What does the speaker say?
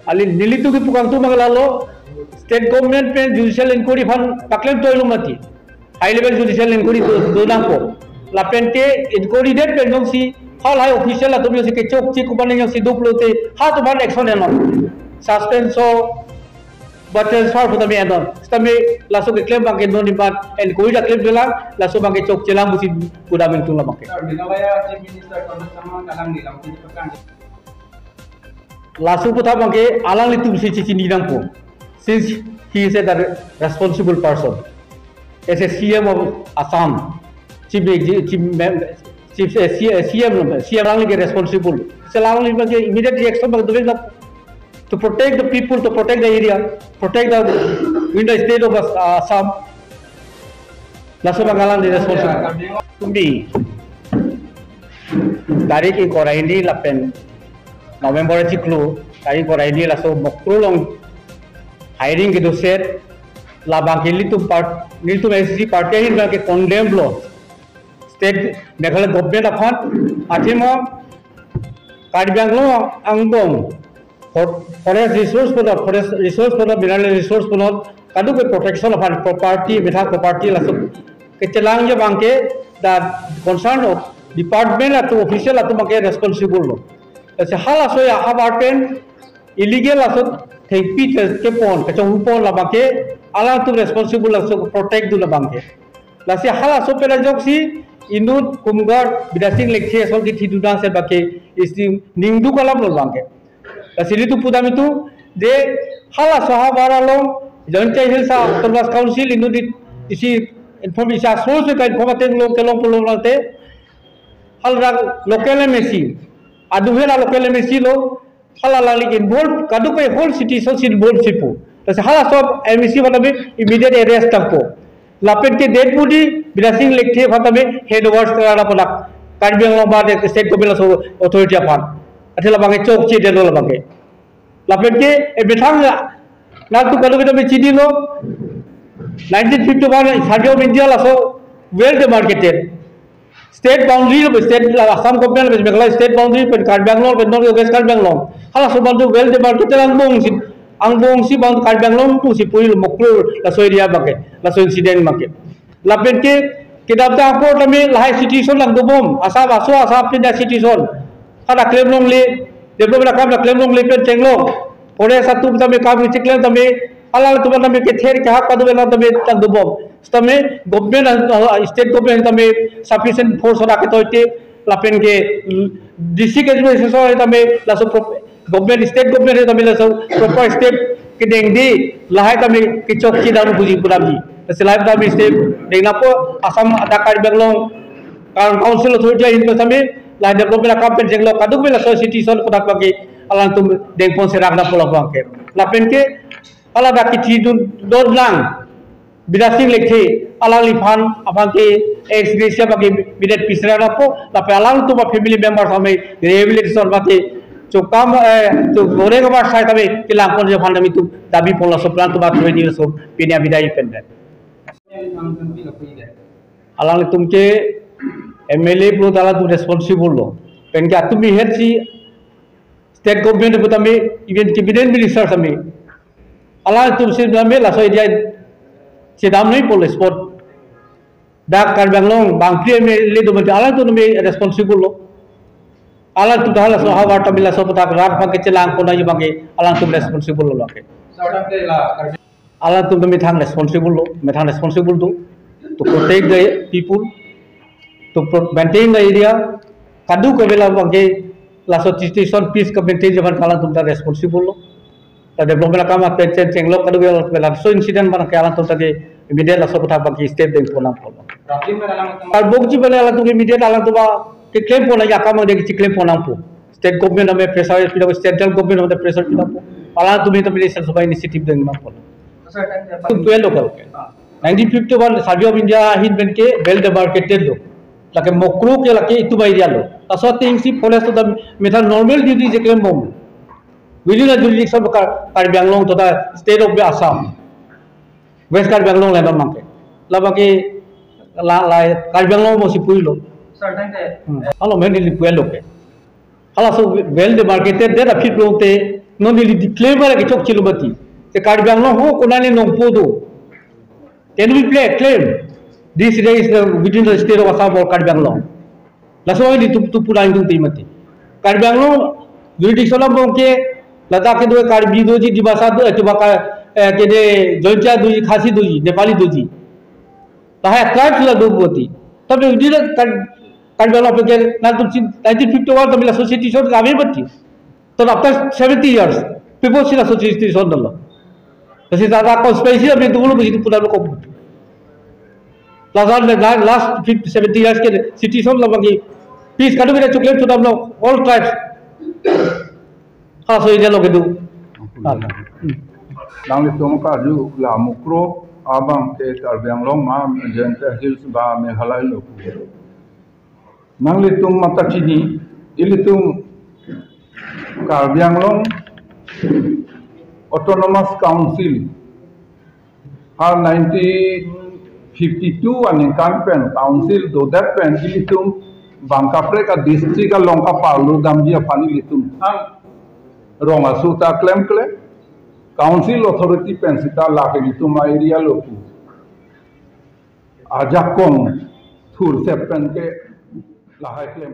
Ali nilitu ki pukang tu magalalo state government pe judicial inquiry fan taklem to ilumati high level judicial inquiry do nangko la pente inquiry date pe jong si hal high official la to si ke chok chi kuban yang si duplote ha to ban action eno suspense so but transfer for the me adon stame laso ke claim bang ke no nipat inquiry da claim dilang laso bang ke chok chelang busi kuda mentung la bang ke Binawaya Chief Minister sama kalang nilang pekan lasu putha bangke alang litu si cici nidang po since he is the responsible person as a CM of Assam chief CM alang ke responsible selang li bangke immediate reaction bang doing to protect the people, to protect the area, protect the in the state of Assam lasu bang alang di responsible tumbi tarik inquiry ni lapen November ciklu, tadi korai ini langsung mokrulong hiring gitu set, labang kili tu SC party ini bangke condemn lo, state Meghalaya government akan, akhirnya kadang lo angbong, forest resource pada mineral resource pada, kadu ke protection of property, mithak property langsung kecelang je bangke, dan concern of department atau official atau bangke responsible lo. ऐसे हाल आसो या हाबार्टेन illegal आसो थेंपी के पोन कचों पोन लबाके आला तु responsible आसो protect दु लबाके लासे हाल आसो पेला जोक्सी इंदु कुमगार बिदासिंग लेक्चे आसो की थी दुदान से बाके इसी निंदु कलम लबाके लासे लितु पुदामी तु जे हाल आसो हाबारा लो जनते हिल्सा उत्तरवास काउंसिल इंदु इसी इन्फॉर्मेशन सोर्स का इन्फॉर्मेशन लोग के लोग लाते हाल राग लोकल मेसी aduhela local MSC lo hala lali involved kadu pe whole city so involved sipu tas hala sob MSC batabe immediate arrest tampo lapet ke dead body bilasing lekhe batabe head overs kara pala karbiang lo bade state government so authority apan athela bange chok chi delo bange lapet ke e bethang na tu kadu betabe chidi lo 1951 Survey of India la so well demarcated state boundary of state Assam government with Meghalaya state boundary pen Karbianglong pen North West Karbianglong hala so bantu well demarcated angbong si bantu Karbianglong tu si pui mokru la so area bake la so incident make la pen ke kidap ta ko tami lahai situation lang dubom asam aso asap pinda situation hala claim long le development kam la claim long le pen tenglong pore satu tami kam claim tami hala tu tami ke ther ke hak padu la tami tang dubom तमे government state government तमे sufficient force राखे तो इते लापेन के district administration तमे lasso government state government तमे lasso proper step के देंगी लाहाय तमे के चौकी दानु बुझी पुराबी सिलाइ तमे स्टेप देनापो असम आधा कार्बिआंग्लং काउंसिल अथॉरिटी इन तमे ला डेवलपमेंट काम जेंगलो कादुक बेला सो सिटीजन को दाक के अलां तुम देंपन से राखना पोला के लापेन के अला बाकी थी दोदलां बिदासिंग लेखे alang lifan apang ke ex gracia bagi bidet pisra rapo tapi alang tu family member sampai rehabilitation bagi cukam tu gore ke bar saya tapi kilang pun je pandemi tu dabi pola soplan tu batu ini so pinia bidai pendek alang tumke MLA pro tala tu responsible lo pen ke atumi head si state government tu tami even cabinet minister sami alang tu si tami la so dia Sedam नहीं police पर डाक Karbianglong bangkri में ले दो बच्चे अलग तो नमे responsible लो अलग तो ढाला सो हवा टमिला सो पता रात भाग के चलांग को ना ये बांगे अलग तुम responsible लो लाके अलग तुम नमे थांग responsible लो मैं थांग responsible तो protect the people to maintain the area kadu को बेला बांगे लासो situation peace का maintain जब अलग तुम ता responsible लो development काम आप पेंशन चेंगलो कदू बेला सो इंसिडेंट बना के आला तो तके इमीडिएट लासो पता बाकी स्टेप दें पोना पोला और बोगजी बेला आला तो इमीडिएट आला तो बा के क्लेम पोना या काम दे के क्लेम पोना पो स्टेट गवर्नमेंट में प्रेशर पिला सेंट्रल गवर्नमेंट में प्रेशर पिला पो आला तुम्हें तो मिले सब इनिशिएटिव दें ना पोला तो twelve local 1951 survey of India hit बन के वेल डेमार्केटेड लो लाके मोक्रो के लाके इतु बाइरिया लो असो थिंग सी फॉरेस्ट तो मेथा नॉर्मल ड्यूटी जे क्लेम बम within the jurisdiction of Karbianglong to the state of Assam, West Karbianglong land of Monkey. Labaki Karbianglong was Puilo. Hello, many well okay. hala so well demarcated there a fit long te no ni disclaimer ke chok chilubati se Karbi Anglong ho konani nongpo do can we play claim this is the within the state of Assam or Karbi Anglong laso ini tu pulang tu timati Karbi Anglong jurisdiction of ke Ladakh ke do Karbi do ji dibasa do coba ke de Joncha do ji Khasi do ji Nepali do ji taha tribes la do boti tabe udira Karbi Anglong ke 1951 tamila society shot kami bati so after 70 years people sila society shot dalla kasi tata conspiracy abhi dulu begitu pulang ko last 70 years ke city shot la bagi peace kadu bira chocolate to dablo all tribes ha so ide lo ke du nang le tong ka ju la mukro abang ke Karbi Anglong ma Jenta Hills ba Meghalaya lo nang le tong mata chini ile tong Karbi Anglong Autonomous Council har 1952 and pen council do that pen ile tong Bangkapre ka district ka longka palu gamji apani ile tong ronga suta claim council authority pensita la ke itu ma area loku ajakong thur sepen ke la claim